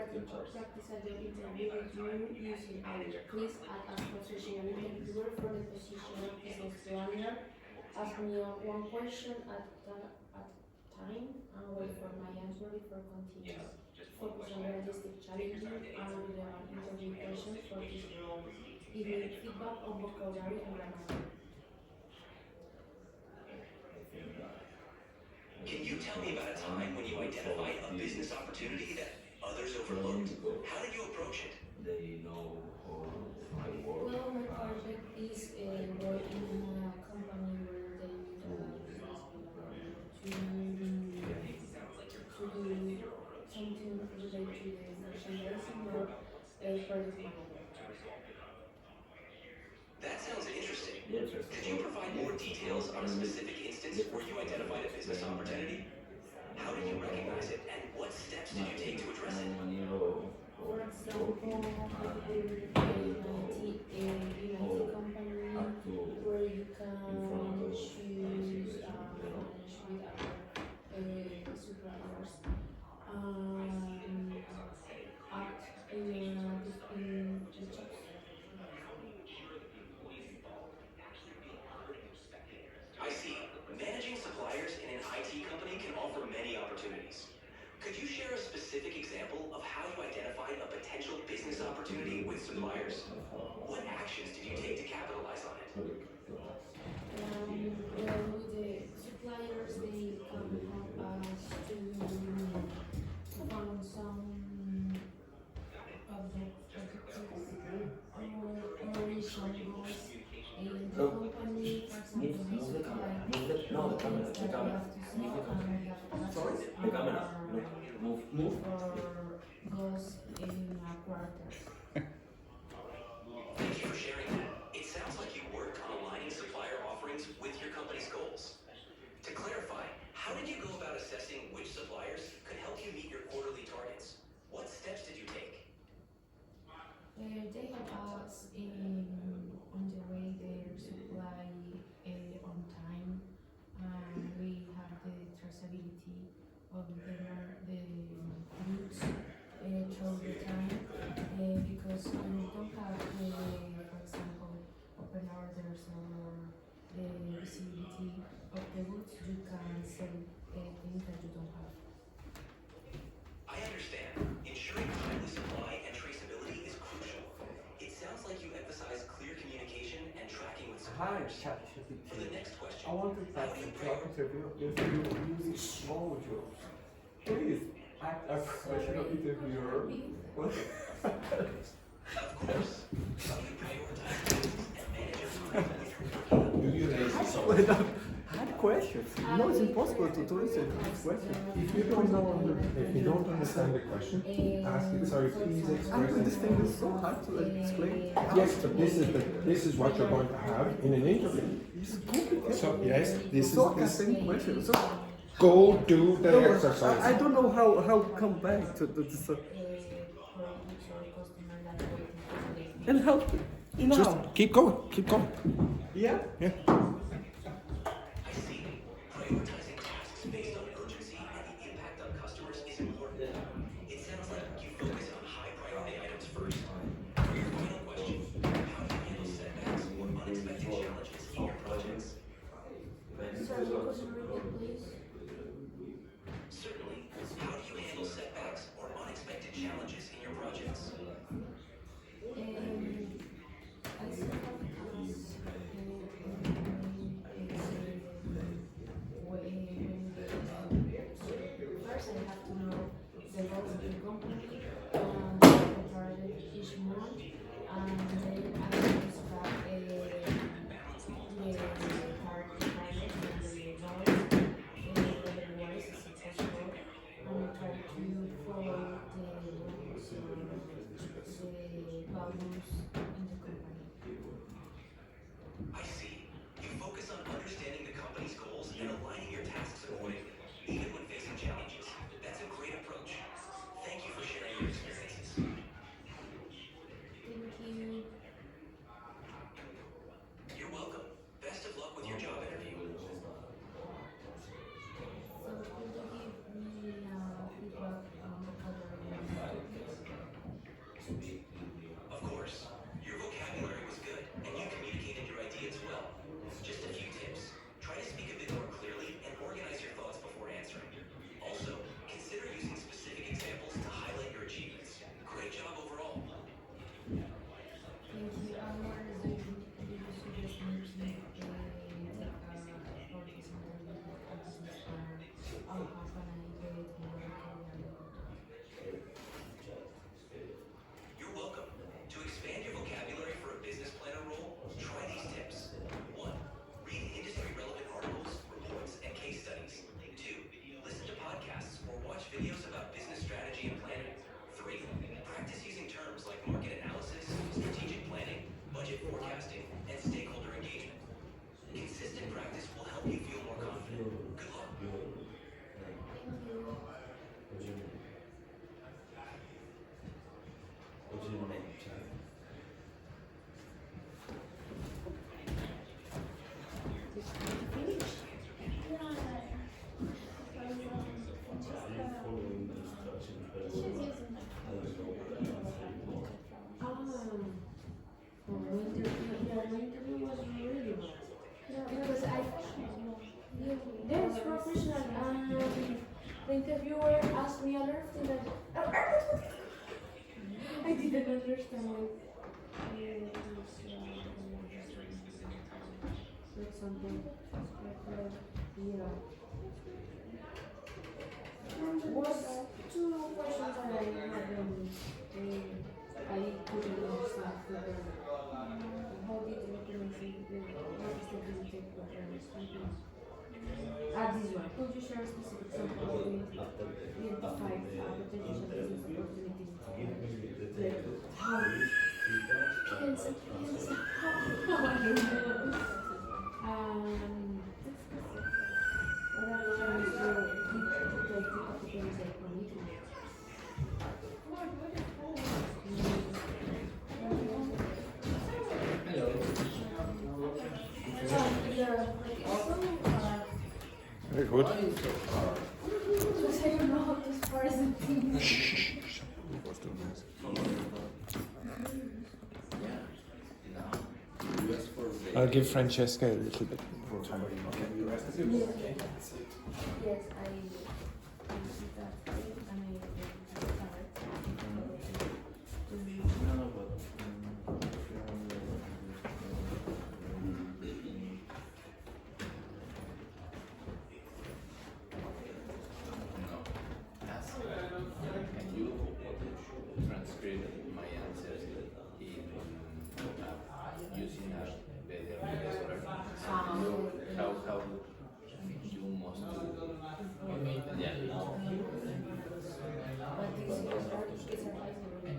practice a job interview with you using AI. Please add as professional interviewer for the position of business planner. Ask me one question at time and wait for my answer before continuing. Focus on realistic, challenging, and relevant interview questions for this role. Give me feedback on vocabulary and grammar. Can you tell me about a time when you identified a business opportunity that others overlooked? How did you approach it? They know how I work. Well, my project is working in a company where they need a business developer to do something related to the merchandising or a product manager. That sounds interesting. Could you provide more details on a specific instance where you identified a business opportunity? How did you recognize it, and what steps did you take to address it? For example, we were in IT company where you can choose manage with other suppliers act in the jobs. I see. Managing suppliers in an IT company can offer many opportunities. Could you share a specific example of how you identified a potential business opportunity with suppliers? What actions did you take to capitalize on it? With the suppliers, they can help us to find some objectives or resources in the company. For example, No, the camera. Sorry, the camera. Move. Goes in a quarter. Thank you for sharing that. It sounds like you worked on aligning supplier offerings with your company's goals. To clarify, how did you go about assessing which suppliers could help you meet your quarterly targets? What steps did you take? They help us on the way their supply on time. We have the traceability of the goods through the time because when you don't have, for example, open orders or the visibility of the goods, you can sell things that you don't have. I understand. Ensuring timely supply and traceability is crucial. It sounds like you emphasize clear communication and tracking with Hi, suppliers. ChatGPT. For the next question, I want to how pass do a you job interview if you use small jobs. Please act as a professional interviewer. What? Of course. How do you prioritize tasks and manage your time with your working on? Do you raise Without hard questions. No, it's impossible to answer this question. If you don't understand the question, ask it. Sorry, please I express think this it. thing is so hard to explain. Yes, but this is what you're going to have in an interview. It's complicated. So yes, this So is this. same question. So Go do the no, exercise. I don't know how come back to this. And how Just now? keep going. Keep going. Yeah. Yeah. I see. Prioritizing tasks based on urgency and the impact on customers is important. It sounds like you focus on high priority items first. For your final question, how do you handle setbacks or unexpected challenges in your projects? Sorry, could you repeat, please? Certainly. How do you handle setbacks or unexpected challenges in your projects? I see first I have to know the goals of the company and the project each month, and then I will start the hard project and the goals otherwise it's successful, and try to follow the rules and the values in the company. I see. You focus on understanding the company's goals and aligning your tasks accordingly, even when facing challenges. That's a great approach. Thank you for sharing your experiences. Thank didn't understand like something yeah. Was two questions that I haven't I couldn't understand how did you implement what is the visitor program this one. Could you share a specific example of the identified potential business opportunities? Like how? Cancer. I don't know. What are the categories like commitment? Very good. Because I don't know how to spar something. I'll give Francesca a little bit more time. Yes, I see that and Can you transcribe my answers in using a better how you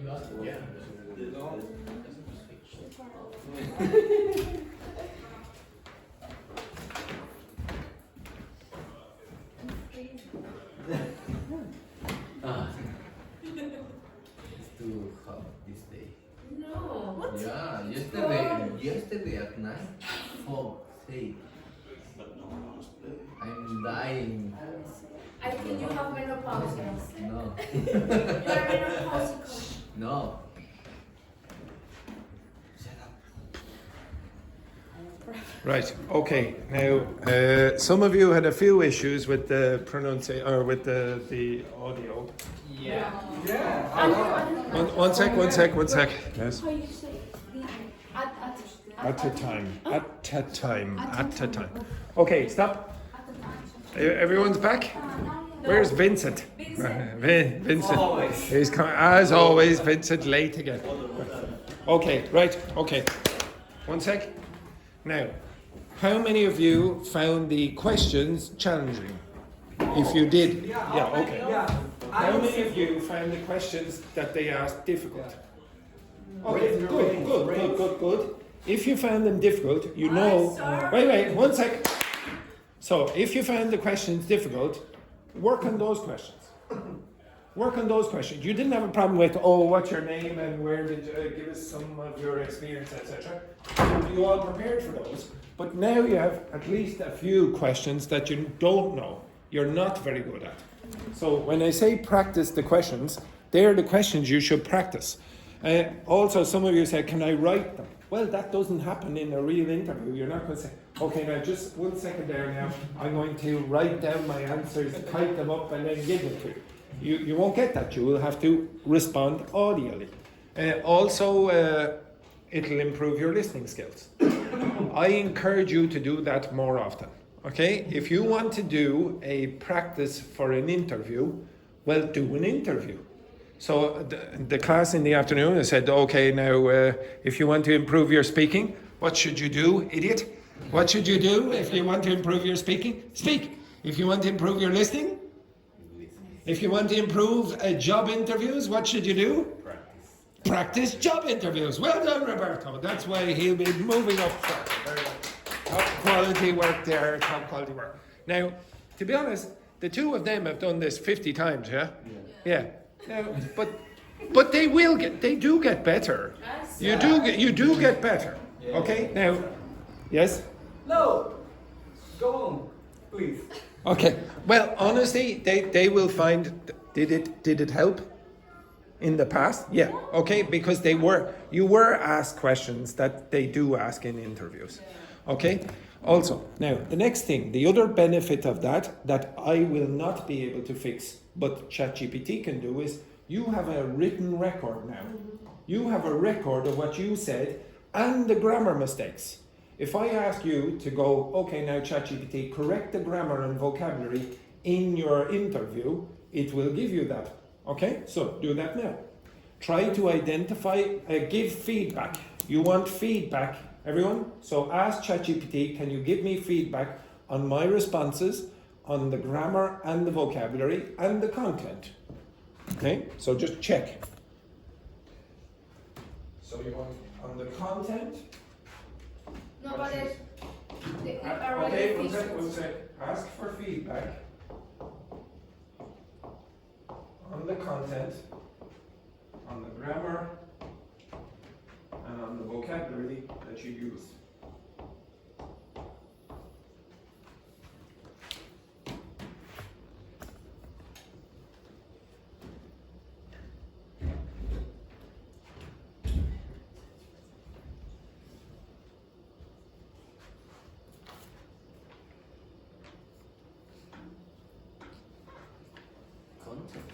must do? Yeah. It's too hot this day. no. Yeah, yesterday at night, fog, say, I'm dying. I think you have menopause. No, You are menopausal. no. Right. Okay. Now, some of you had a few issues with the pronunciation or with the audio. Yeah. One sec. Yes. How you say At a time. Okay. Stop. Everyone's back. Where's Vincent? Vincent. Always. He's as always. Vincent late again. Okay. Right. Okay. One sec. Now, how many of you found the questions challenging? If you did, yeah, okay. How many of you found the questions that they asked difficult? Okay, good. If you found them difficult, you know. Wait, 1 sec. So, if you found the questions difficult, work on those questions. You didn't have a problem with, what's your name and where did you give us some of your experience, etc. You all prepared for those. But now you have at least a few questions that you don't know, you're not very good at. So when I say practice the questions, they're the questions you should practice. Also, some of you said, can I write them? Well, that doesn't happen in a real interview. You're not going to say, okay, now just 1 second there now, I'm going to write down my answers, type them up and then give them to you. You won't get that. You will have to respond audially. Also, it'll improve your listening skills. I encourage you to do that more often. Okay? If you want to do a practice for an interview, well, do an interview. So the class in the afternoon, I said, okay, now if you want to improve your speaking, what should you do, idiot? What should you do if you want to improve your speaking? Speak. If you want to improve your listening? If you want to improve job interviews, what should you do? Practice job interviews. Well done, Roberto. That's why he'll be moving up. Top quality work there, top quality work. Now, to be honest, the two of them have done this 50 times, yeah? Yeah. Now, but they do get better. You do get better. Okay? Now, yes? No. Go on, please. Okay. Well, honestly, they will find. Did it help in the past? Yeah. Okay, because you were asked questions that they do ask in interviews. Okay. Also, now the next thing, the other benefit of that I will not be able to fix, but ChatGPT can do is You have a written record now. You have a record of what you said and the grammar mistakes. If I ask you to go, okay, now ChatGPT, correct the grammar and vocabulary in your interview, it will give you that. Okay, so do that now. Try to identify, give feedback. You want feedback, everyone? So ask ChatGPT, can you give me feedback on my responses, on the grammar and the vocabulary and the content? Okay, so just check. So you want on the content? No, but they are Okay, already we'll say, ask for feedback on the content, on the grammar, and on the vocabulary that you use. Content.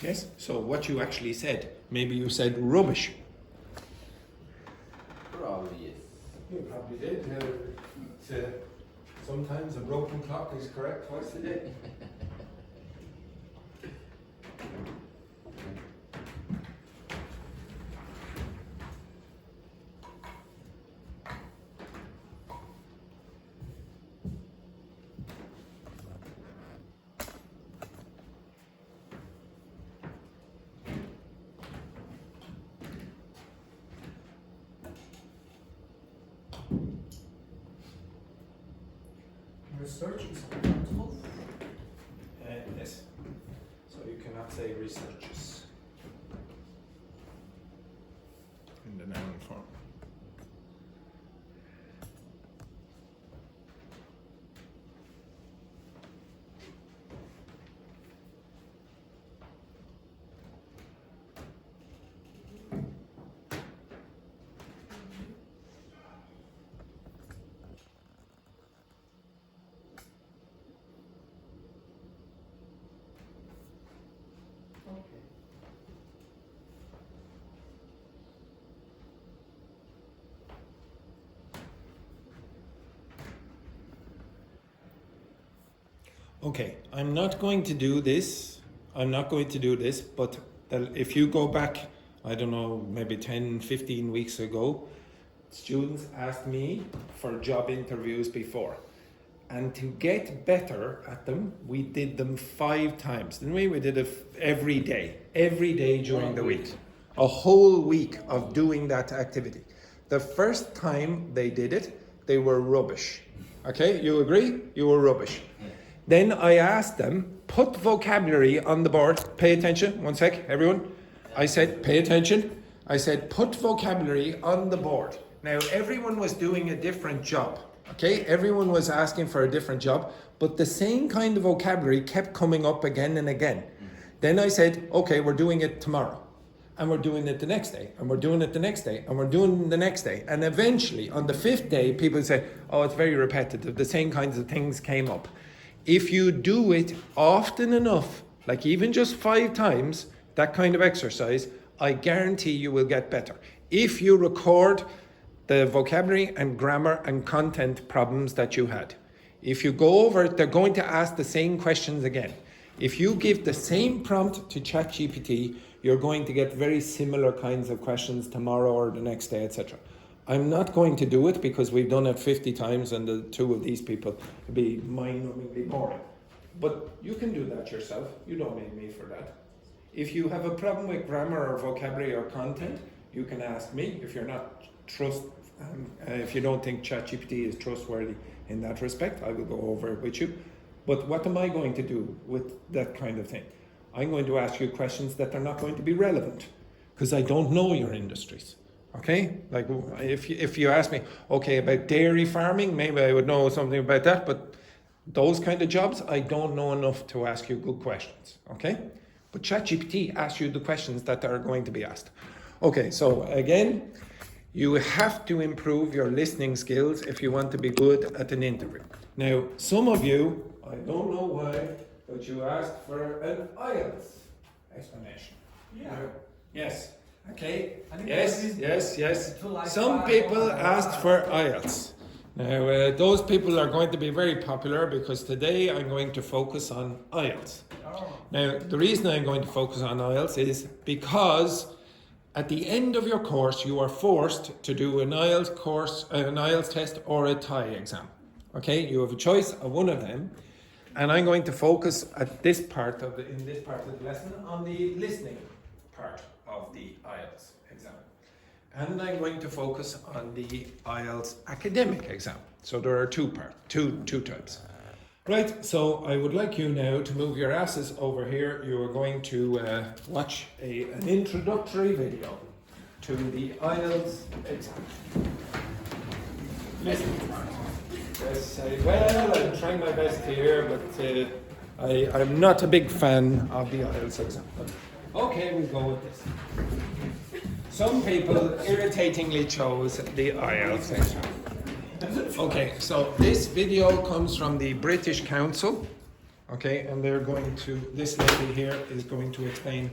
Yes, so what you actually said, maybe you said rubbish. Probably yes. You probably did. Sometimes a broken clock is correct twice a day. Researchers. Yes. So you cannot say researchers in the noun form. Okay, I'm not going to do this, but if you go back, I don't know, maybe 10, 15 weeks ago, students asked me for job interviews before. And to get better at them, we did them 5 times, didn't we? We did it every day during the week. A whole week of doing that activity. The first time they did it, they were rubbish. Okay, you agree? You were rubbish. Then I asked them, put vocabulary on the board. Pay attention, 1 sec, everyone. I said, pay attention. I said, put vocabulary on the board. Now, everyone was doing a different job. Okay, everyone was asking for a different job, but the same kind of vocabulary kept coming up again and again. Then I said, okay, we're doing it tomorrow. And we're doing it the next day. And we're doing it the next day. And we're doing it the next day. And eventually, on the 5th day, people say, oh, it's very repetitive. The same kinds of things came up. If you do it often enough, like even just 5 times, that kind of exercise, I guarantee you will get better. If you record the vocabulary and grammar and content problems that you had. If you go over it, they're going to ask the same questions again. If you give the same prompt to ChatGPT, you're going to get very similar kinds of questions tomorrow or the next day, etc. I'm not going to do it because we've done it 50 times and the 2 of these people would be mind-numbingly boring. But you can do that yourself. You don't need me for that. If you have a problem with grammar or vocabulary or content, you can ask me. If you're not if you don't think ChatGPT is trustworthy in that respect, I will go over it with you. But what am I going to do with that kind of thing? I'm going to ask you questions that are not going to be relevant because I don't know your industries. Okay, like if you ask me, okay, about dairy farming, maybe I would know something about that, but those kind of jobs, I don't know enough to ask you good questions, okay? But ChatGPT asks you the questions that are going to be asked. Okay, so again, you have to improve your listening skills if you want to be good at an interview. Now, some of you, I don't know why, but you asked for an IELTS explanation. Yes. Okay. Any Yes, questions? yes. To like Some five people or- asked for IELTS. Now, those people are going to be very popular because today I'm going to focus on IELTS. Oh. Now, the reason I'm going to focus on IELTS is because at the end of your course, you are forced to do an IELTS course, an IELTS test, or a TIE exam. Okay, you have a choice of one of them, and I'm going to focus at in this part of the lesson on the listening part of the IELTS exam, and I'm going to focus on the IELTS academic exam. So there are two types. Right, so I would like you now to move your asses over here. You are going to watch an introductory video to the IELTS exam. Listen. Yes, I'm trying my best here, but I'm not a big fan of the IELTS exam. But okay, we'll go with this. Some people irritatingly chose the IELTS exam. Okay, so this video comes from the British Council, okay, and this lady here is going to explain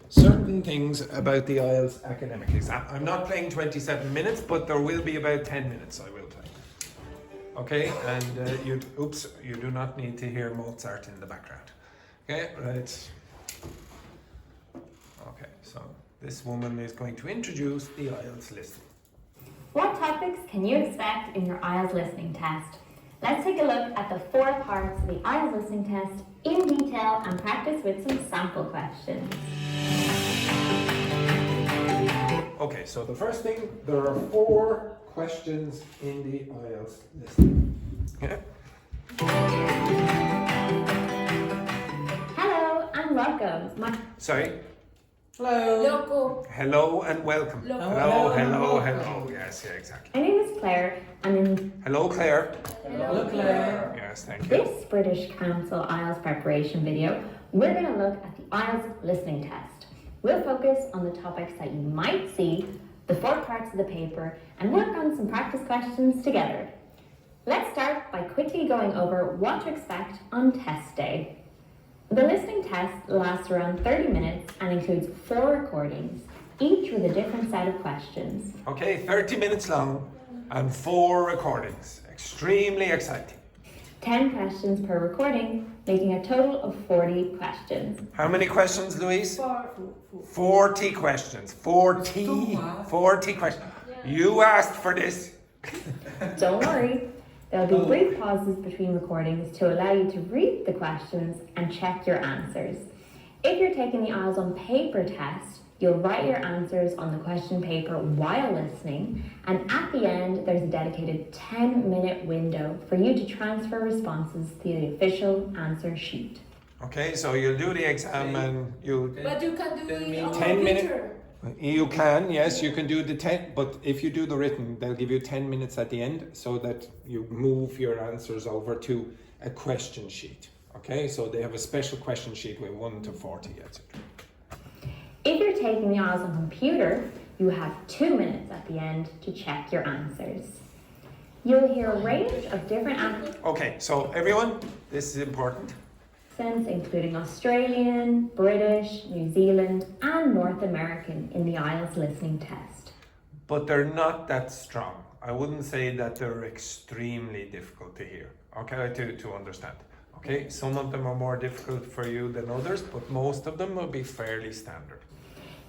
certain things about the IELTS academic exam. I'm not playing 27 minutes, but there will be about 10 minutes I will play. Okay, and you do not need to hear Mozart in the background. Okay, right. Okay, so this woman is going to introduce the IELTS listening. What topics can you expect in your IELTS listening test? Let's take a look at the 4 parts of the IELTS listening test in detail and practice with some sample questions. Okay, so the first thing, there are 4 questions in the IELTS listening. Okay. Hello and welcome. Sorry. Hello. Loco. Hello and welcome. Hello. Yes, yeah, exactly. My name is Claire and in Hello, Claire. Hello, Claire. Yes, thank you. this British Council IELTS preparation video, we're going to look at the IELTS listening test. We'll focus on the topics that you might see, the 4 parts of the paper, and work on some practice questions together. Let's start by quickly going over what to expect on test day. The listening test lasts around 30 minutes and includes 4 recordings, each with a different set of questions. Okay, 30 minutes long and 4 recordings. Extremely exciting. 10 questions per recording, making a total of 40 questions. How many questions, Louise? 40 questions. 40 questions. You asked for this. Don't worry, there'll be brief pauses between recordings to allow you to read the questions and check your answers. If you're taking the IELTS on paper test, you'll write your answers on the question paper while listening, and at the end there's a dedicated 10-minute window for you to transfer responses to the official answer sheet. Okay, so you'll do the exam and you... But you can do it on 10 minutes. computer. You can, yes, you can do the 10, but if you do the written, they'll give you 10 minutes at the end so that you move your answers over to a question sheet. Okay, so they have a special question sheet with 1 to 40, etc. If you're taking the IELTS on computer, you have 2 minutes at the end to check your answers. You'll hear a range of different Okay, so everyone, this is important. accents, including Australian, British, New Zealand, and North American in the IELTS listening test. But they're not that strong. I wouldn't say that they're extremely difficult to hear, okay, to understand. Okay, some of them are more difficult for you than others, but most of them will be fairly standard.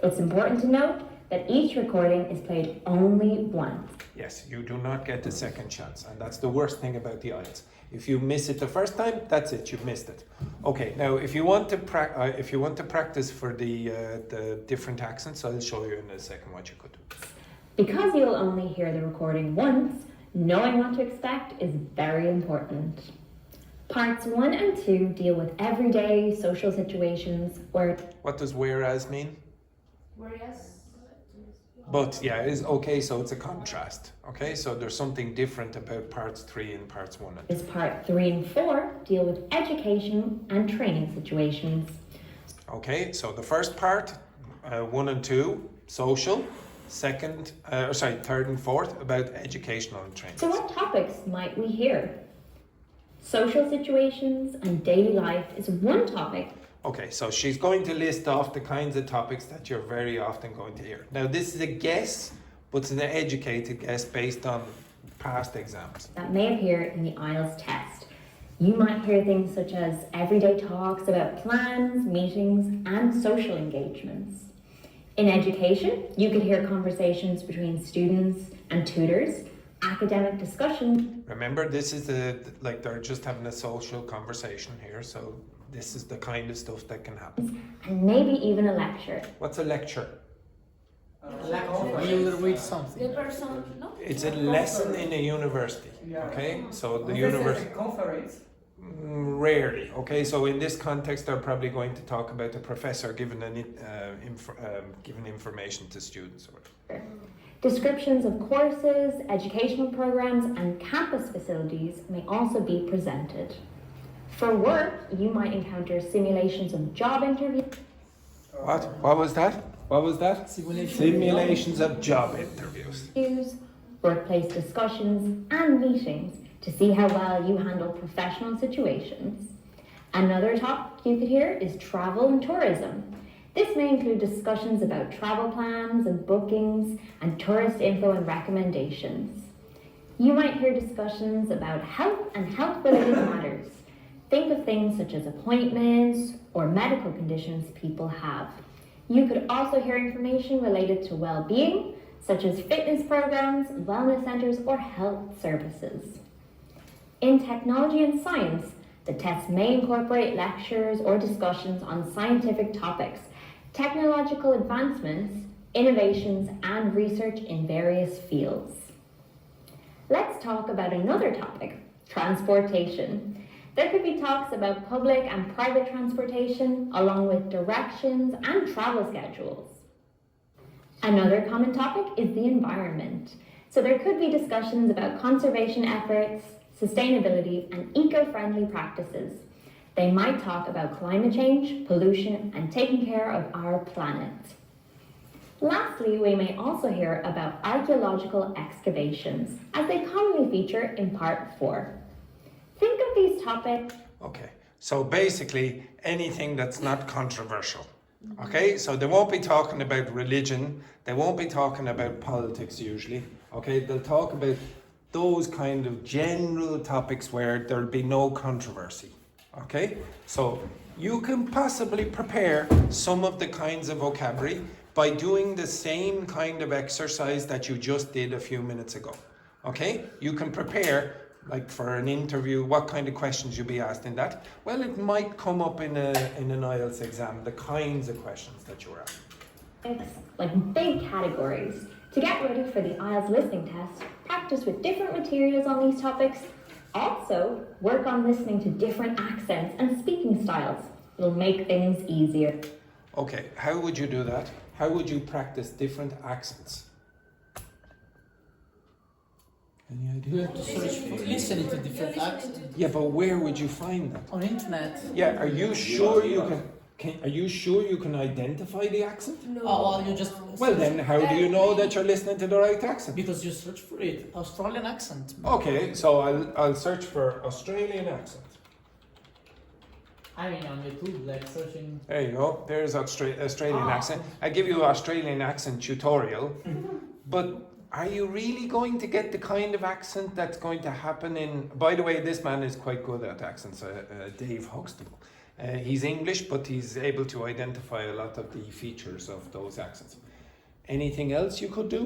It's important to note that each recording is played only once. Yes, you do not get a second chance, and that's the worst thing about the IELTS. If you miss it the first time, that's it, you've missed it. Okay, now if you want to practice for the different accents, I'll show you in a second what you could do. Because you'll only hear the recording once, knowing what to expect is very important. Parts 1 and 2 deal with everyday social situations where... What does whereas mean? Whereas, But yeah, it's okay, so it's a contrast. Okay, so there's something different about parts 3 and parts 1 and 2. Is part 3 and 4 deal with education and training situations. Okay, so the first part, 1 and 2, social. Third and fourth, about educational and training. So what topics might we hear? Social situations and daily life is one topic. Okay, so she's going to list off the kinds of topics that you're very often going to hear. Now, this is a guess, but it's an educated guess based on past exams. That may appear in the IELTS test. You might hear things such as everyday talks about plans, meetings, and social engagements. In education, you could hear conversations between students and tutors, academic discussion. Remember, this is like they're just having a social conversation here, so this is the kind of stuff that can happen. And maybe even a lecture. What's a lecture? You'll read something. The person, no? It's a lesson in a university, okay? So the university... Conference. Rarely, okay? So in this context, they're probably going to talk about the professor giving giving information to students. Descriptions of courses, educational programs, and campus facilities may also be presented. For work, you might encounter simulations of job interviews. What? What was that? What was that? Simulations of job interviews. Workplace discussions, and meetings to see how well you handle professional situations. Another topic you could hear is travel and tourism. This may include discussions about travel plans and bookings and tourist info and recommendations. You might hear discussions about health and health-related matters. Think of things such as appointments or medical conditions people have. You could also hear information related to well-being, such as fitness programs, wellness centers, or health services. In technology and science, the tests may incorporate lectures or discussions on scientific topics, technological advancements, innovations, and research in various fields. Let's talk about another topic, transportation. There could be talks about public and private transportation, along with directions and travel schedules. Another common topic is the environment. So there could be discussions about conservation efforts, sustainability, and eco-friendly practices. They might talk about climate change, pollution, and taking care of our planet. Lastly, we may also hear about archaeological excavations, as they commonly feature in part 4. Think of these topics. Okay, so basically anything that's not controversial. Okay, so they won't be talking about religion, they won't be talking about politics usually. Okay, they'll talk about those kind of general topics where there'll be no controversy. Okay, so you can possibly prepare some of the kinds of vocabulary by doing the same kind of exercise that you just did a few minutes ago. Okay, you can prepare, like for an interview, what kind of questions you'll be asked in that. Well, it might come up in an IELTS exam, the kinds of questions that you were asked. Like big categories. To get ready for the IELTS listening test, practice with different materials on these topics. Also, work on listening to different accents and speaking styles. It'll make things easier. Okay, how would you do that? How would you practice different accents? Any You idea? have to search for listening to different accents Yeah, but where would you find that? on internet. Yeah, are you sure you are you sure you can identify the accent? Oh, well, you just Well then, how do you know that you're listening to the right accent? because you search for it, Australian accent. Okay, so I'll search for Australian accent. I mean, on YouTube, like searching. There you go. There's Australian Ah. accent. I give you Australian accent tutorial, but are you really going to get the kind of accent that's going to happen in? By the way, this man is quite good at accents. Dave Huxtable. He's English, but he's able to identify a lot of the features of those accents. Anything else you could do?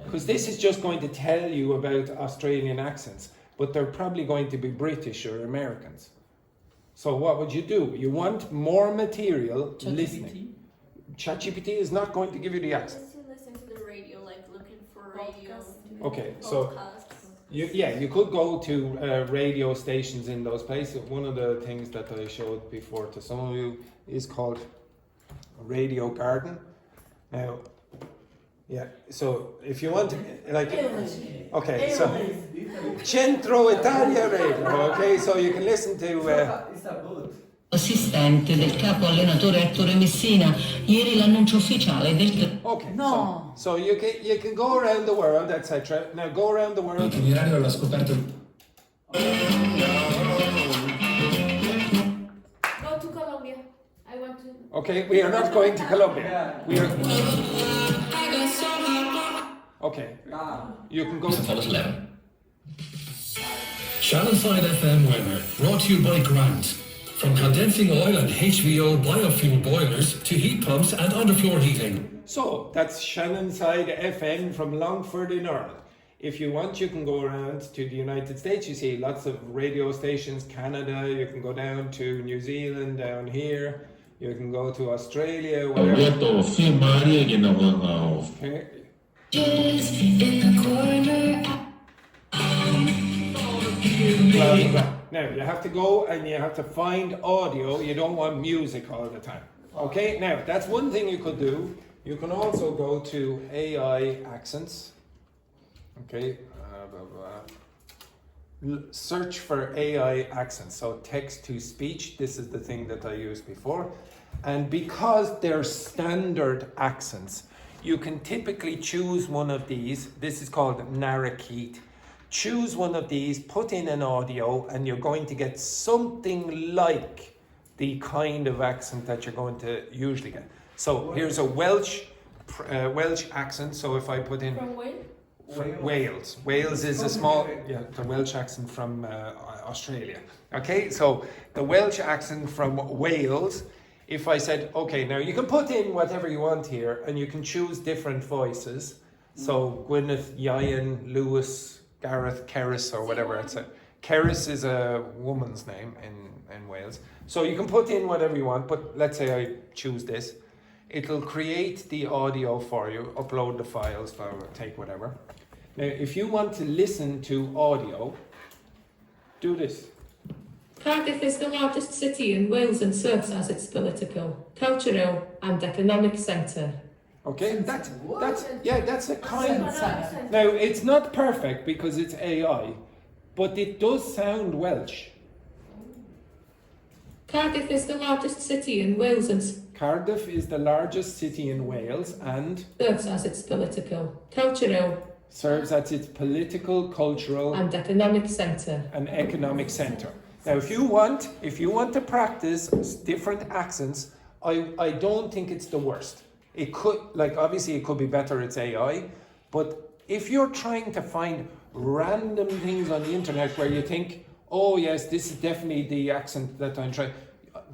Because this is just going to tell you about Australian accents, but they're probably going to be British or Americans. So what would you do? You want more material listening. ChatGPT is not going to give you the accent. Just to listen to the radio, like looking for radio. Okay, so Podcasts. you could go to radio stations in those places. One of the things that I showed before to some of you is called Radio Garden. Now, yeah, so if you want to, like, okay, so Centro Italia Radio, okay, so you can listen to... It's a good. Assistente del capo allenatore Ettore Messina, ieri l'annuncio ufficiale del... Okay, No. so you can go around the world, etc. Now go around the world. Itinerario alla scoperta... Go to Colombia. I want to. Okay, we are not going to Colombia. Yeah. We are. Okay, Ah. you can go. Follow 11. Shannonside FM weather brought to you by Grant. From condensing oil and HVO biofuel boilers to heat pumps and underfloor heating. So that's Shannonside FM from Longford in Ireland. If you want, you can go around to the United States. You see lots of radio stations, Canada. You can go down to New Zealand, down here. You can go to Australia, whatever. Okay. Blah, blah, blah. Now you have to go and you have to find audio. You don't want music all the time. Okay, now that's one thing you could do. You can also go to AI accents. Okay, blah, blah. Search for AI accents. So text to speech. This is the thing that I used before. And because they're standard accents, you can typically choose one of these. This is called narrowkey. Choose one of these, put in an audio, and you're going to get something like the kind of accent that you're going to usually get. So here's a Welsh accent. So if I put in From Wales? from Wales. Wales is a small, the Welsh accent from Australia. Okay, so the Welsh accent from Wales. If I said, okay, now you can put in whatever you want here, and you can choose different voices. So Gwyneth, Ian, Lewis, Gareth, Keris, or whatever it's a. Keris is a woman's name in Wales. So you can put in whatever you want, but let's say I choose this. It'll create the audio for you, upload the files, take whatever. Now, if you want to listen to audio, do this. Cardiff is the largest city in Wales and serves as its political, cultural and economic centre. Okay, that's a kind. Now it's not perfect because it's AI, but it does sound Welsh. Cardiff is the largest city in Wales and Cardiff is the largest city in Wales and serves as its political, cultural cultural and economic centre. Now, if you want to practice different accents, I don't think it's the worst. It could, obviously it could be better, it's AI, but if you're trying to find random things on the internet where you think, oh yes, this is definitely the accent that I'm trying,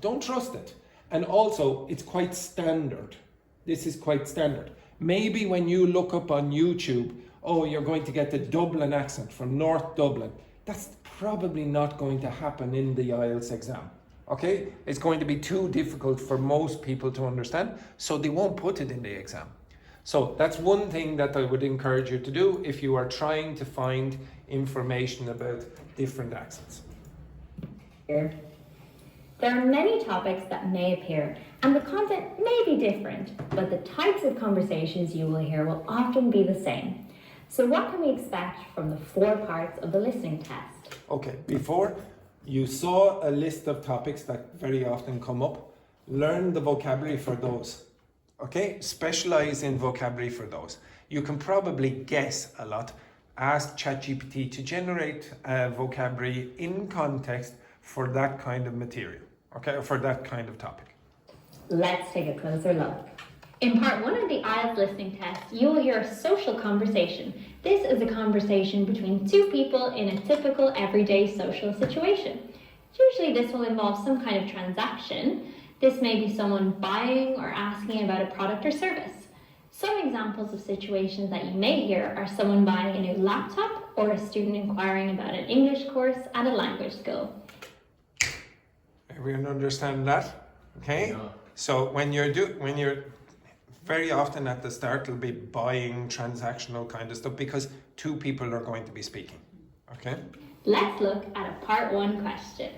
don't trust it. And also, it's quite standard. This is quite standard. Maybe when you look up on YouTube, oh, you're going to get the Dublin accent from North Dublin. That's probably not going to happen in the IELTS exam. Okay? It's going to be too difficult for most people to understand, so they won't put it in the exam. So that's one thing that I would encourage you to do if you are trying to find information about different accents. There are many topics that may appear, and the content may be different, but the types of conversations you will hear will often be the same. So what can we expect from the 4 parts of the listening test? Okay, before you saw a list of topics that very often come up. Learn the vocabulary for those. Okay, specialize in vocabulary for those. You can probably guess a lot. Ask ChatGPT to generate vocabulary in context for that kind of material, okay, or for that kind of topic. Let's take a closer look. In part 1 of the IELTS listening test, you will hear a social conversation. This is a conversation between 2 people in a typical everyday social situation. Usually this will involve some kind of transaction. This may be someone buying or asking about a product or service. Some examples of situations that you may hear are someone buying a new laptop or a student inquiring about an English course at a language school. Everyone understand that? Okay? Yeah. So when you're very often at the start, it'll be buying, transactional kind of stuff because 2 people are going to be speaking. Okay? Let's look at a part 1 question.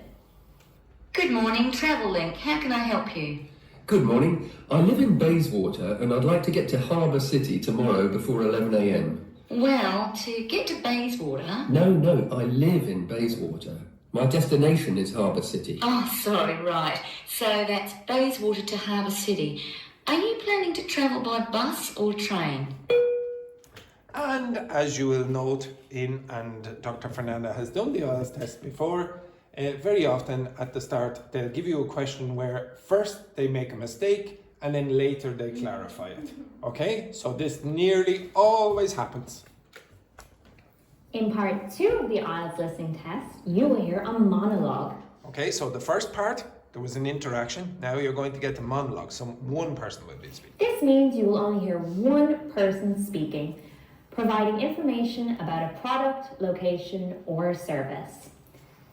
Good morning, Travel Link. How can I help you? Good morning. I live in Bayswater and I'd like to get to Harbour City tomorrow before 11 a.m. Well, to get to Bayswater... No, I live in Bayswater. My destination is Harbour City. Oh, sorry, right. So that's Bayswater to Harbour City. Are you planning to travel by bus or train? And as you will note and Dr. Fernanda has done the IELTS test before, very often at the start, they'll give you a question where first they make a mistake and then later they clarify it. Okay, so this nearly always happens. In part 2 of the IELTS listening test, you will hear a monologue. Okay, so the first part, there was an interaction. Now you're going to get the monologue. One person will be speaking. This means you will only hear one person speaking, providing information about a product, location, or service.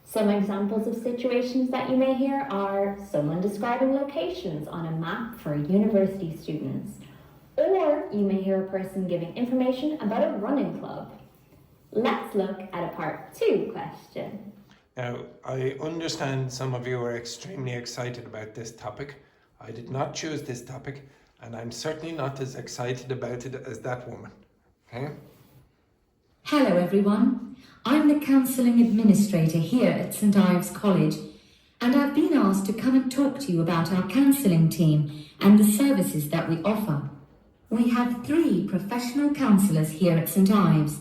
Some examples of situations that you may hear are someone describing locations on a map for university students, or you may hear a person giving information about a running club. Let's look at a part 2 question. Now, I understand some of you are extremely excited about this topic. I did not choose this topic, and I'm certainly not as excited about it as that woman. Okay? Hello everyone, I'm the Counselling Administrator here at St Ives College, and I've been asked to come and talk to you about our counselling team and the services that we offer. We have 3 professional counsellors here at St Ives,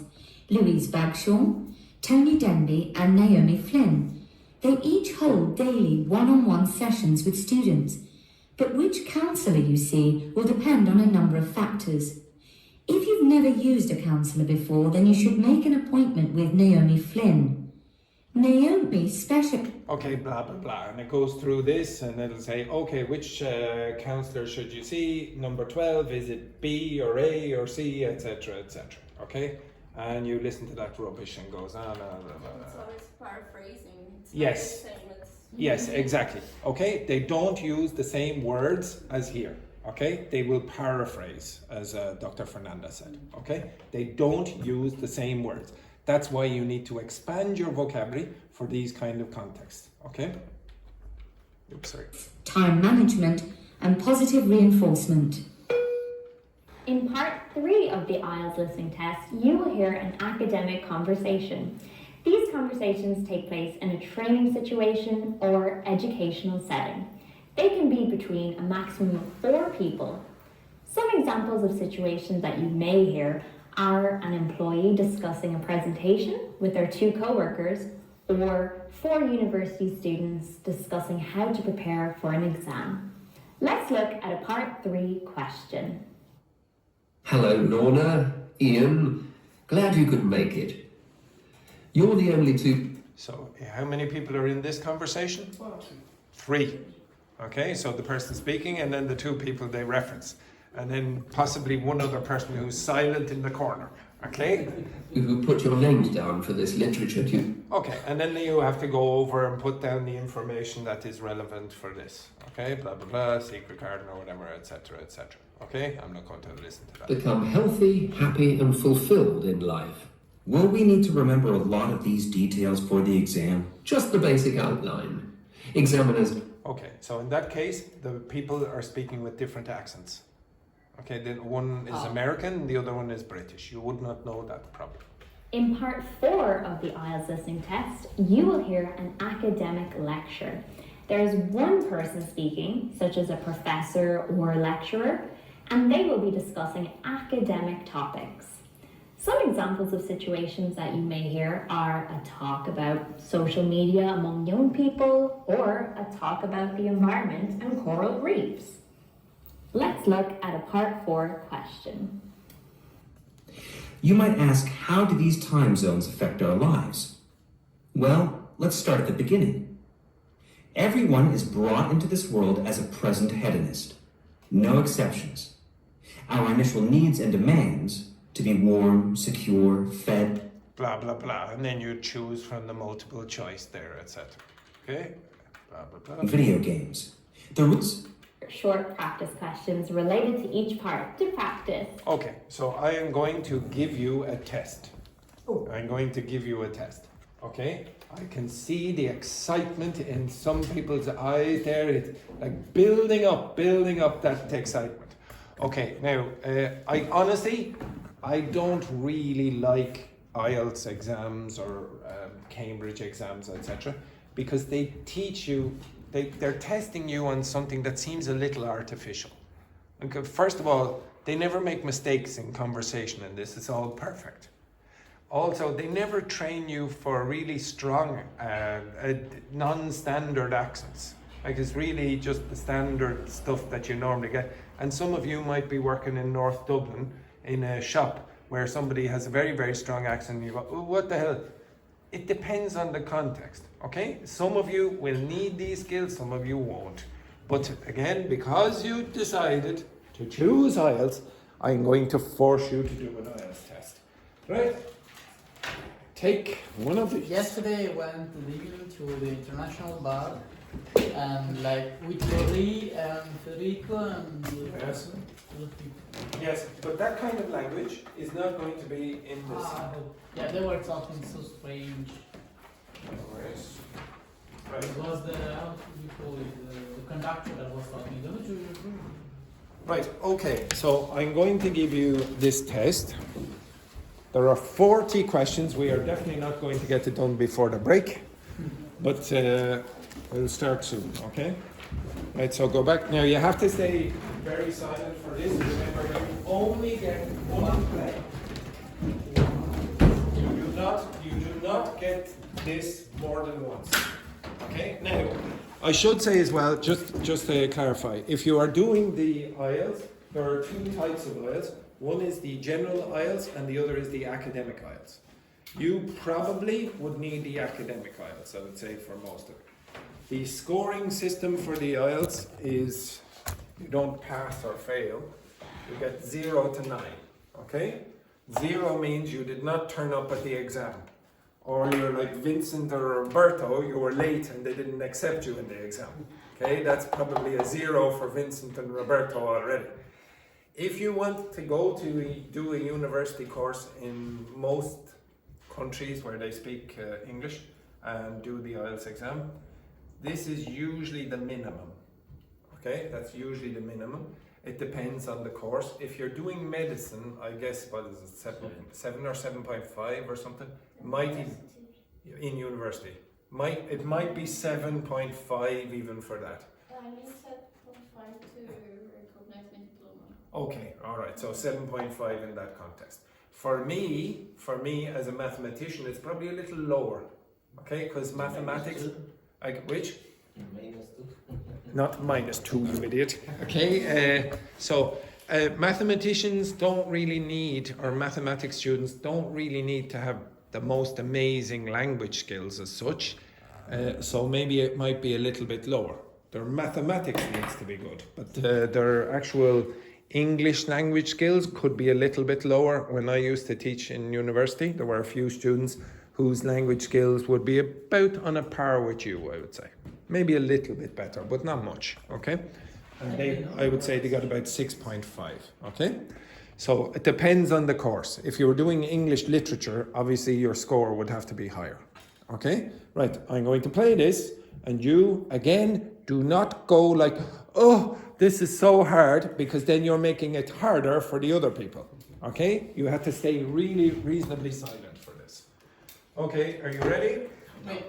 Louise Bagshaw, Tony Denby and Naomi Flynn. They each hold daily one-on-one sessions with students, but which counsellor you see will depend on a number of factors. If you've never used a counsellor before, then you should make an appointment with Naomi Flynn. Naomi Okay, blah, blah, blah. And it goes through this and it'll say, okay, which counsellor should you see? Number 12, is it B or A or C, etc., etc. Okay? And you listen to that rubbish and goes on. It's always paraphrasing. It's Yes. not the same as... Yes, exactly. Okay? They don't use the same words as here. Okay? They will paraphrase, as Dr. Fernandez said. Okay? They don't use the same words. That's why you need to expand your vocabulary for these kind of contexts. Okay? Oops, sorry. time management and positive reinforcement. In part 3 of the IELTS listening test, you will hear an academic conversation. These conversations take place in a training situation or educational setting. They can be between a maximum of 4 people. Some examples of situations that you may hear are an employee discussing a presentation with their 2 co-workers, or 4 university students discussing how to prepare for an exam. Let's look at a part 3 question. Hello, Lorna, Ian. Glad you could make it. You're the only 2. So, how many people are in this conversation? 3. Okay, so the person speaking and then the 2 people they reference. And then possibly one other person who's silent in the corner. Okay? Who put your names down for this literature too. Okay, and then you have to go over and put down the information that is relevant for this. Okay, blah, blah, blah, secret card or whatever, etc., etc. Okay, I'm not going to listen to that. Become healthy, happy and fulfilled in life. Will we need to remember a lot of these details for the exam? Just the basic outline. Examiners... Okay, so in that case, the people are speaking with different accents. Okay, then one is American, the other one is British. You would not know that probably. In part 4 of the IELTS listening test, you will hear an academic lecture. There is one person speaking, such as a professor or a lecturer, and they will be discussing academic topics. Some examples of situations that you may hear are a talk about social media among young people, or a talk about the environment and coral reefs. Let's look at a part 4 question. You might ask, how do these time zones affect our lives? Well, let's start at the beginning. Everyone is brought into this world as a present hedonist. No exceptions. Our initial needs and demands, to be warm, secure, fed, blah, blah, blah. And then you choose from the multiple choice there, etc. Okay? Blah, blah, blah. Video games. The roots. Short practice questions related to each part to practice. Okay, so I am going to give you a test. I'm going to give you a test. Okay? I can see the excitement in some people's eyes there. It's like building up that excitement. Okay, now, I don't really like IELTS exams or Cambridge exams, etc. because they teach you, they're testing you on something that seems a little artificial. Okay, first of all, they never make mistakes in conversation in this, it's all perfect. Also, they never train you for really strong, non-standard accents. Like it's really just the standard stuff that you normally get. And some of you might be working in North Dublin in a shop where somebody has a very, very strong accent and you go, oh, what the hell? It depends on the context, okay? Some of you will need these skills, some of you won't. But again, because you decided to choose IELTS, I'm going to force you to do an IELTS test. Right? Take one of these. Yesterday I went to the international bar and like with Lori and Federico and Yes. other people. Yes, but that kind of language is not going to be in this. Yeah, they were talking so strange. Right. It was the, how do you call it, the conductor that was talking. Right, okay, so I'm going to give you this test. There are 40 questions. We are definitely not going to get it done before the break, but we'll start soon, okay? Right, so go back. Now you have to stay very silent for this. Remember, you only get one play. You do not get this more than once. Okay, now I should say as well, just to clarify, if you are doing the IELTS, there are two types of IELTS. One is the general IELTS and the other is the academic IELTS. You probably would need the academic IELTS, I would say, for most of it. The scoring system for the IELTS is you don't pass or fail, you get 0 to 9, okay? 0 means you did not turn up at the exam. Or you're like Vincent or Roberto, you were late and they didn't accept you in the exam. Okay, that's probably a 0 for Vincent and Roberto already. If you want to go to do a university course in most countries where they speak English and do the IELTS exam, this is usually the minimum. Okay, that's usually the minimum. It depends on the course. If you're doing medicine, I guess, what is it, 7 or 7.5 or something? Might even, in university. It might be 7.5 even for that. I need 7.5 to recognize my diploma. Okay, all right, so 7.5 in that context. For me, as a mathematician, it's probably a little lower. Okay, because mathematics, like which? Not -2, you idiot. Okay, so mathematicians don't really need, or mathematics students don't really need to have the most amazing language skills as such. So maybe it might be a little bit lower. Their mathematics needs to be good, but their actual English language skills could be a little bit lower. When I used to teach in university, there were a few students whose language skills would be about on a par with you, I would say. Maybe a little bit better, but not much, okay? And I would say they got about 6.5, okay? So it depends on the course. If you were doing English literature, obviously your score would have to be higher, okay? Right, I'm going to play this, and you, again, do not go like, oh, this is so hard, because then you're making it harder for the other people, okay? You have to stay really reasonably silent for this. Okay, are you ready? Wait.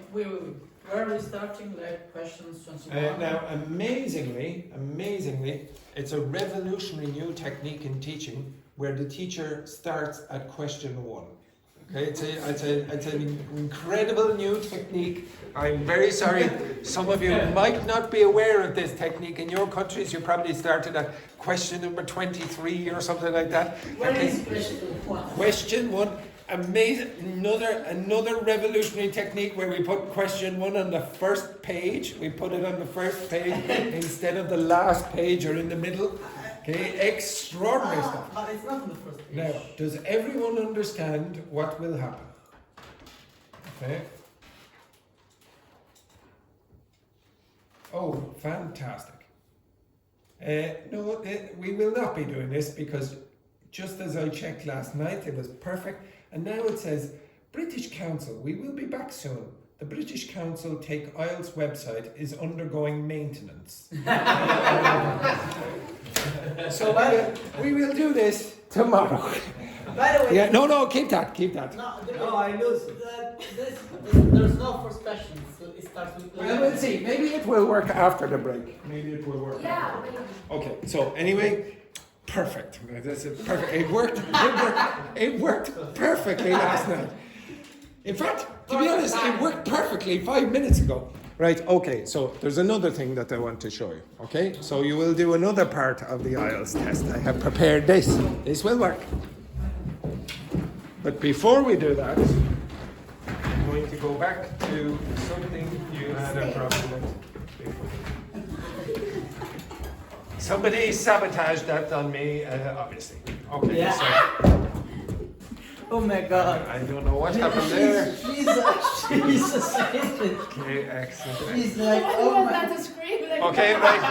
Where are we starting, like questions and so on? Now, amazingly, it's a revolutionary new technique in teaching where the teacher starts at question 1. Okay, it's an incredible new technique. I'm very sorry, some of you might not be aware of this technique. In your countries, you probably started at question number 23 or something like that. Where is question 1? Question 1. Amazing, another revolutionary technique where we put question 1 on the first page. We put it on the first page instead of the last page or in the middle. Okay, extraordinary stuff. But it's not on the first page. Now, does everyone understand what will happen? Okay. Oh, fantastic. No, we will not be doing this because just as I checked last night, it was perfect. And now it says, British Council, we will be back soon. The British Council Take IELTS website is undergoing maintenance. So we will do this tomorrow. By the way, Yeah, no, keep that. No, I lose. There's no first question, so it starts with. Well, we'll see. Maybe it will work after the break. Maybe it will work. Yeah. Okay, so anyway, Perfect. That's a perfect. It worked. It worked perfectly last night. In fact, to be honest, it worked perfectly 5 minutes ago. Right, okay, so there's another thing that I want to show you, okay? So you will do another part of the IELTS test. I have prepared this. This will work. But before we do that, I'm going to go back to something you had a problem with before. Somebody sabotaged that on me, obviously. Okay, Yeah. so Oh my god. I don't know what happened there. She's assassinated. Okay, excellent. She's like, oh my. Okay, right.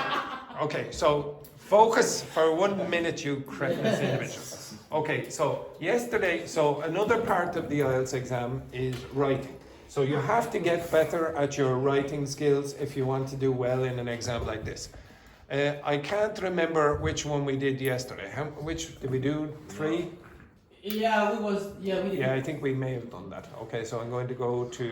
Okay, so focus for 1 minute, you cretinous individual. Okay, so yesterday, so another part of the IELTS exam is writing. So you have to get better at your writing skills if you want to do well in an exam like this. I can't remember which one we did yesterday. Which did we do? 3? Yeah, we did. Yeah, I think we may have done that. Okay, so I'm going to go to...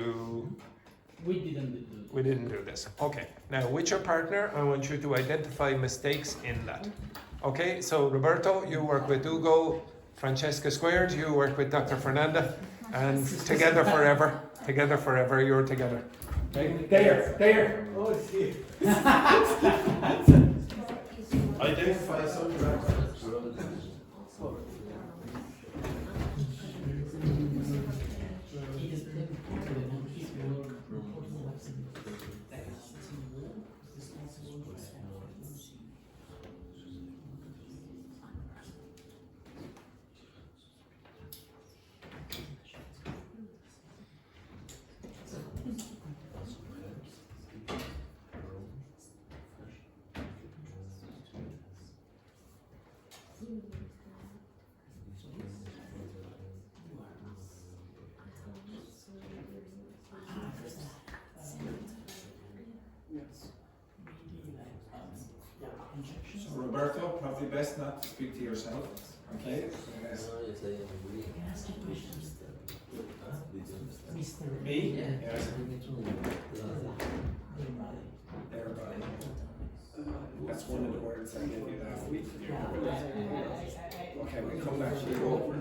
We didn't do it. We didn't do this. Okay, now with your partner, I want you to identify mistakes in that. Okay, so Roberto, you work with Ugo. Francesca Squared, you work with Dr. Fernanda. And together forever, you're together. Okay? There. Oh, see. Identify some So Roberto, probably best not to speak to yourself. Okay? Me? Yes. Everybody. That's one of the words I gave you last week. Okay, we come back to you.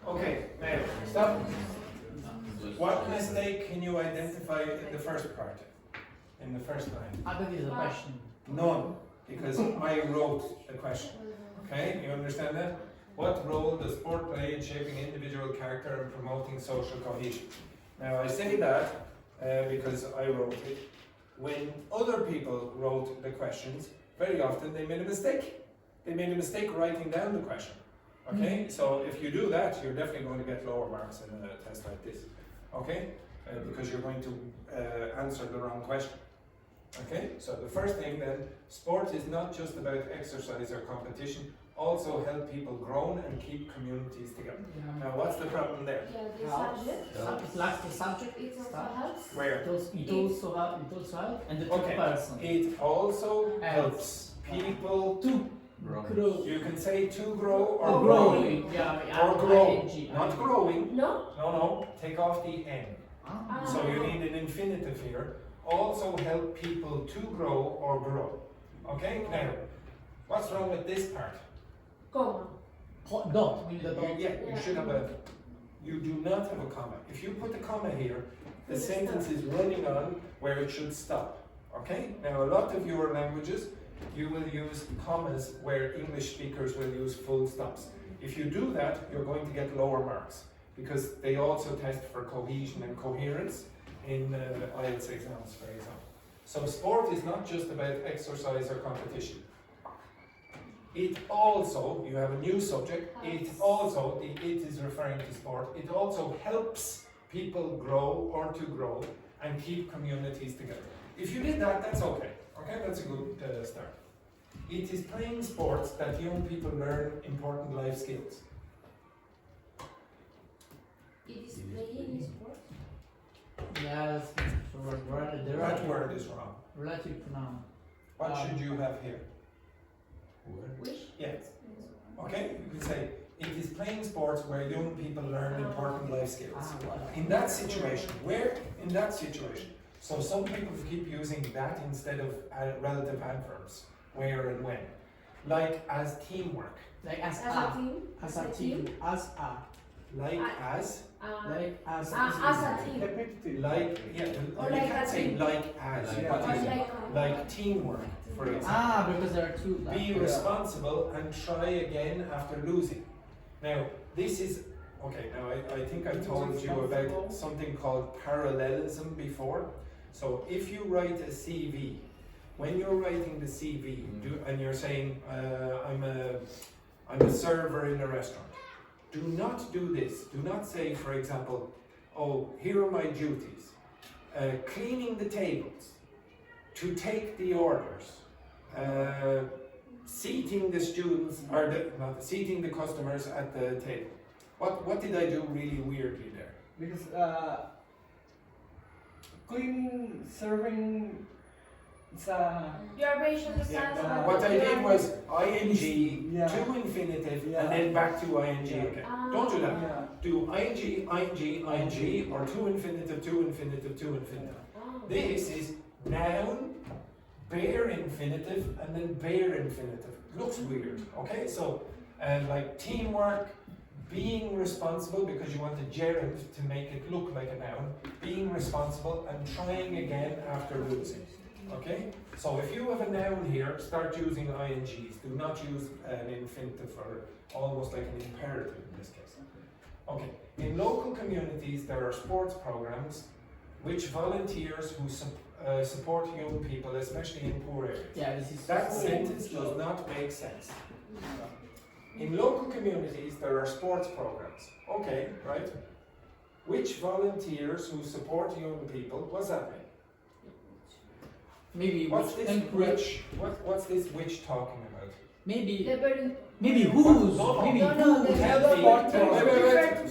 Okay, now stop. What mistake can you identify in the first part? In the first line? I think it's a question. None, because I wrote the question. Okay, you understand that? What role does sport play in shaping individual character and promoting social cohesion? Now I say that because I wrote it. When other people wrote the questions, very often they made a mistake. They made a mistake writing down the question. Okay, so if you do that, you're definitely going to get lower marks in a test like this. Okay, because you're going to answer the wrong question. Okay, so the first thing then, sport is not just about exercise or competition, also help people grow and keep communities together. Now what's the problem there? Yeah, the Helps. subject. It lacks the subject. It also stuff. helps. Where? It also helps, and the Okay. person. It also helps people To grow. You can say to grow or Or growing. growing. Yeah, Or grow. ing. Not growing. No? No, take off the N. Ah. So you need an infinitive here. Also help people to grow or grow. Okay, now, what's wrong with this part? Comma. Dot. We need a dot. Yeah, you should have a, you do not have a comma. If you put a comma here, the sentence is running on where it should stop. Okay, now a lot of your languages, you will use commas where English speakers will use full stops. If you do that, you're going to get lower marks because they also test for cohesion and coherence in IELTS exams, for example. So sport is not just about exercise or competition. It also, you have a new subject, it also, the it is referring to sport, it also helps people grow or to grow and keep communities together. If you did that, that's okay. Okay, that's a good start. It is playing sports that young people learn important life skills. It is playing sport. Yes, the That word is wrong. relative pronoun. What should you have here? Which? Yes. Okay, you can say, it is playing sports where young people learn important life skills. In that situation, where? In that situation. So some people keep using that instead of relative adverbs, where and when. Like as teamwork. Like as As a team. As a team. As a. Like as. Like as As a team. Like, yeah, Or you like can't a say team. like as. You Or have to use like like teamwork, for example. Ah, because there are two. Be responsible and try again after losing. Now, this is, okay, now I think I told you about something called parallelism before. So if you write a CV, when you're writing the CV and you're saying, I'm a server in a restaurant, do not do this. Do not say, for example, oh, here are my duties. Cleaning the tables, to take the orders, seating the students, or not seating the customers at the table. What did I do really weirdly there? Because cleaning, serving, it's Your racial stance. What I did was ing to infinitive and then back to ing again. Don't do that. Yeah. Do ing, or to infinitive, to infinitive, to infinitive. This is noun, bare infinitive, and then bare infinitive. Looks weird, okay? So, like teamwork, being responsible because you want the gerund to make it look like a noun, being responsible and trying again after losing, okay? So if you have a noun here, start using ings. Do not use an infinitive or almost like an imperative in this case. Okay, in local communities there are sports programs which volunteers who support young people, especially in poor areas. Yeah, this is That sentence does not make sense. In local communities, there are sports programs. Okay, right? Which volunteers who support young people, what's that mean? maybe What's which this encourage. which? What's this which talking about? Maybe The maybe who's No, no. maybe No, no, who's the- Tell me,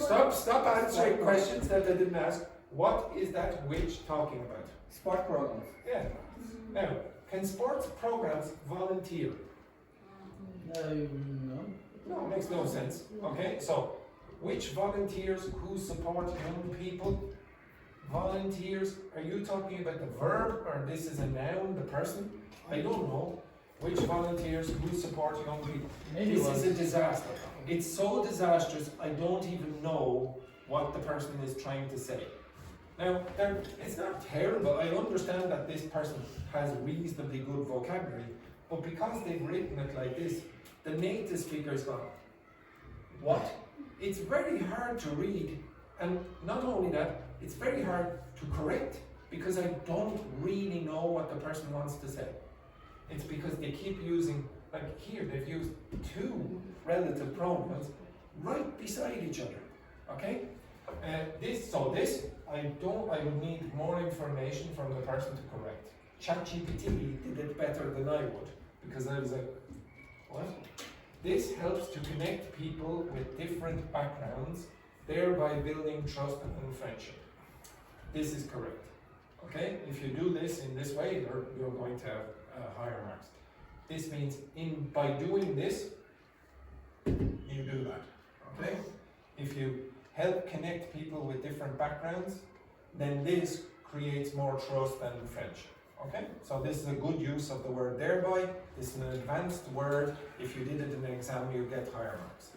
Wait. stop answering questions that I didn't ask. What is that which talking about? sport programs. Yeah. Now, can sports programs volunteer? no. No, it makes no sense. Okay, so which volunteers who support young people? Volunteers, are you talking about the verb or this is a noun, the person? I don't know. Which volunteers who support young people? Maybe This was. is a disaster. It's so disastrous, I don't even know what the person is trying to say. Now, it's not terrible. I understand that this person has reasonably good vocabulary, but because they've written it like this, the native speaker is gone, what? It's very hard to read, and not only that, it's very hard to correct because I don't really know what the person wants to say. It's because they keep using, like here, they've used two relative pronouns right beside each other. Okay? I would need more information from the person to correct. ChatGPT did it better than I would, because I was like, what? This helps to connect people with different backgrounds, thereby building trust and friendship. This is correct. Okay? If you do this in this way, you're going to have higher marks. This means by doing this, you do that. Okay? If you help connect people with different backgrounds, then this creates more trust and friendship. Okay? So this is a good use of the word thereby. This is an advanced word. If you did it in an exam, you get higher marks.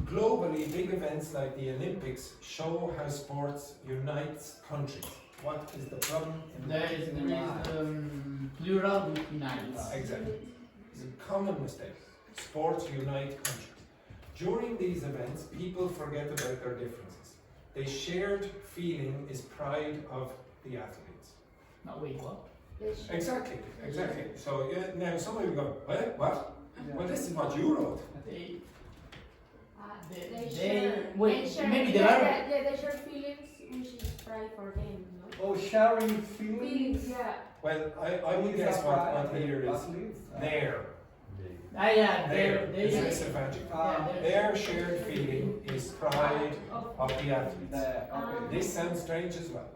Globally, big events like the Olympics show how sports unites countries. What is the problem in There is plural with unites. Exactly. It's a common mistake. Sports unite countries. During these events, people forget about their differences. The shared feeling is pride of the athletes. No, wait, what? Exactly. So now some of you go, what? Yeah. Well, this is what you wrote. They They share feelings, which is pride for them, no? Oh, sharing feelings. Feelings, yeah. Well, I would guess what here is their. Is this advantage? Their shared feeling is pride of the athletes. This sounds strange as well.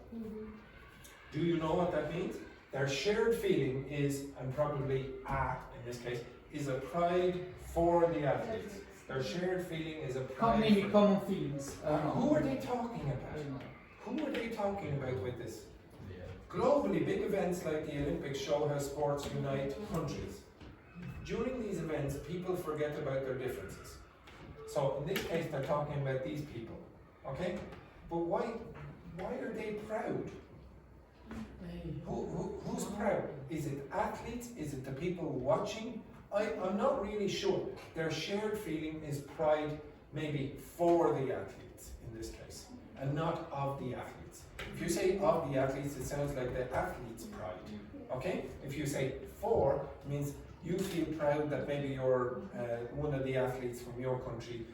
Do you know what that means? Their shared feeling is, and probably in this case, is a pride for the athletes. Their shared feeling is a pride. Common feelings. Who are they talking about? Who are they talking about with this? Globally, big events like the Olympics show how sports unite countries. During these events, people forget about their differences. So in this case, they're talking about these people, okay? But why are they proud? Who's proud? Is it athletes? Is it the people watching? I'm not really sure. Their shared feeling is pride, maybe for the athletes in this case, and not of the athletes. If you say of the athletes, it sounds like the athlete's pride, okay? If you say for, it means you feel proud that maybe you're one of the athletes from your country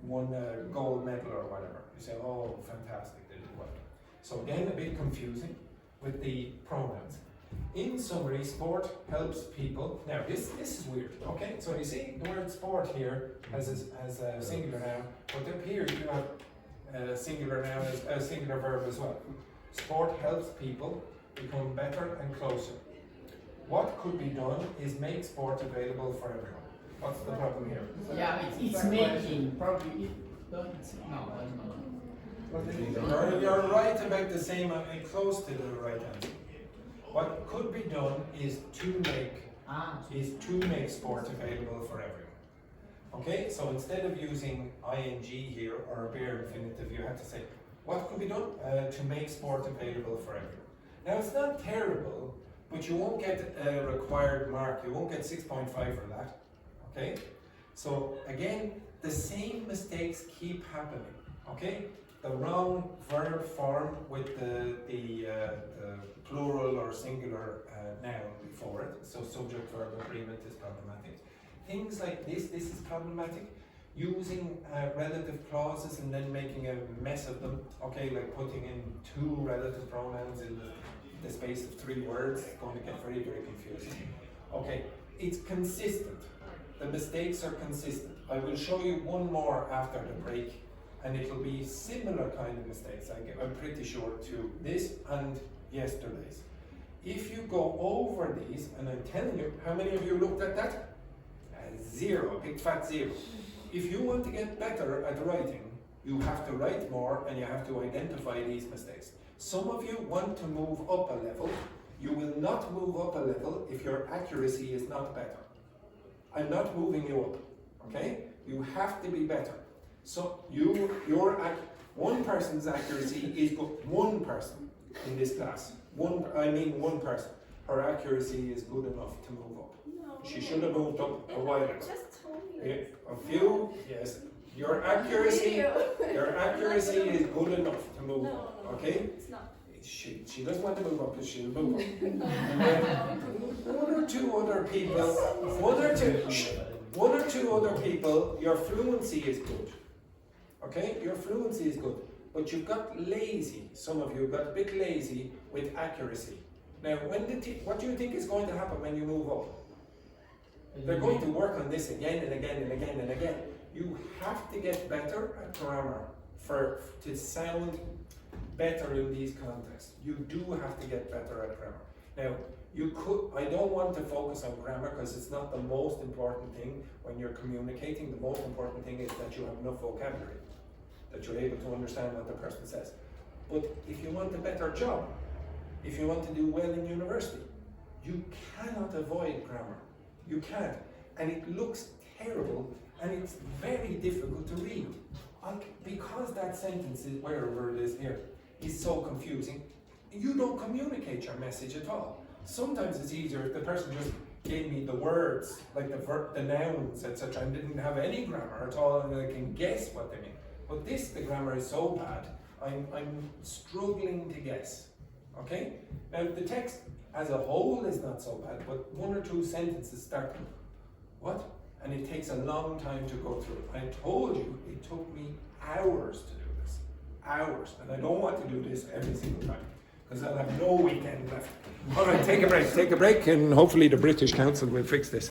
won a gold medal or whatever. You say, oh, fantastic, they did well. So again, a bit confusing with the pronouns. In summary, sport helps people. Now, this is weird, okay? So you see the word sport here has a singular noun, but up here you have a singular noun as a singular verb as well. Sport helps people become better and closer. What could be done is make sport available for everyone. What's the problem here? Yeah, it's making. Probably it don't. No. You're right about the same, close to the right answer. What could be done is to make sport available for everyone. Okay, so instead of using ing here or a bare infinitive, you have to say, what could be done to make sport available for everyone? Now, it's not terrible, but you won't get a required mark. You won't get 6.5 for that. Okay, so again, the same mistakes keep happening. Okay, the wrong verb form with the plural or singular noun before it. So subject-verb agreement is problematic. Things like this is problematic. Using relative clauses and then making a mess of them. Okay, like putting in 2 relative pronouns in the space of 3 words is going to get very, very confusing. Okay, it's consistent. The mistakes are consistent. I will show you one more after the break, and it'll be similar kind of mistakes, I'm pretty sure, to this and yesterday's. If you go over these, and I'm telling you, how many of you looked at that? 0, big fat 0. If you want to get better at writing, you have to write more and you have to identify these mistakes. Some of you want to move up a level. You will not move up a level if your accuracy is not better. I'm not moving you up, okay? You have to be better. So one person's accuracy is good. One person in this class. One person. Her accuracy is good enough to move up. No. She should have moved up a while ago. Just told me. Yeah, a few, yes. Your accuracy is good enough to move up. Okay? It's not. She doesn't want to move up, but she'll move up. And then one or two other people, your fluency is good. Okay? Your fluency is good. But you've got lazy. Some of you got a bit lazy with accuracy. Now, what do you think is going to happen when you move up? They're going to work on this again and again and again and again. You have to get better at grammar to sound better in these contests. You do have to get better at grammar. Now, I don't want to focus on grammar because it's not the most important thing when you're communicating. The most important thing is that you have enough vocabulary, that you're able to understand what the person says. But if you want a better job, if you want to do well in university, you cannot avoid grammar. You can't. And it looks terrible and it's very difficult to read. Because that sentence, wherever it is here, is so confusing, you don't communicate your message at all. Sometimes it's easier if the person just gave me the words, like the nouns, etc., and didn't have any grammar at all, and I can guess what they mean. But the grammar is so bad, I'm struggling to guess. Okay? Now the text as a whole is not so bad, but one or two sentences start with, what? And it takes a long time to go through. I told you it took me hours to do this. Hours. And I don't want to do this every single time, because I'll have no weekend left. All right, take a break, and hopefully the British Council will fix this.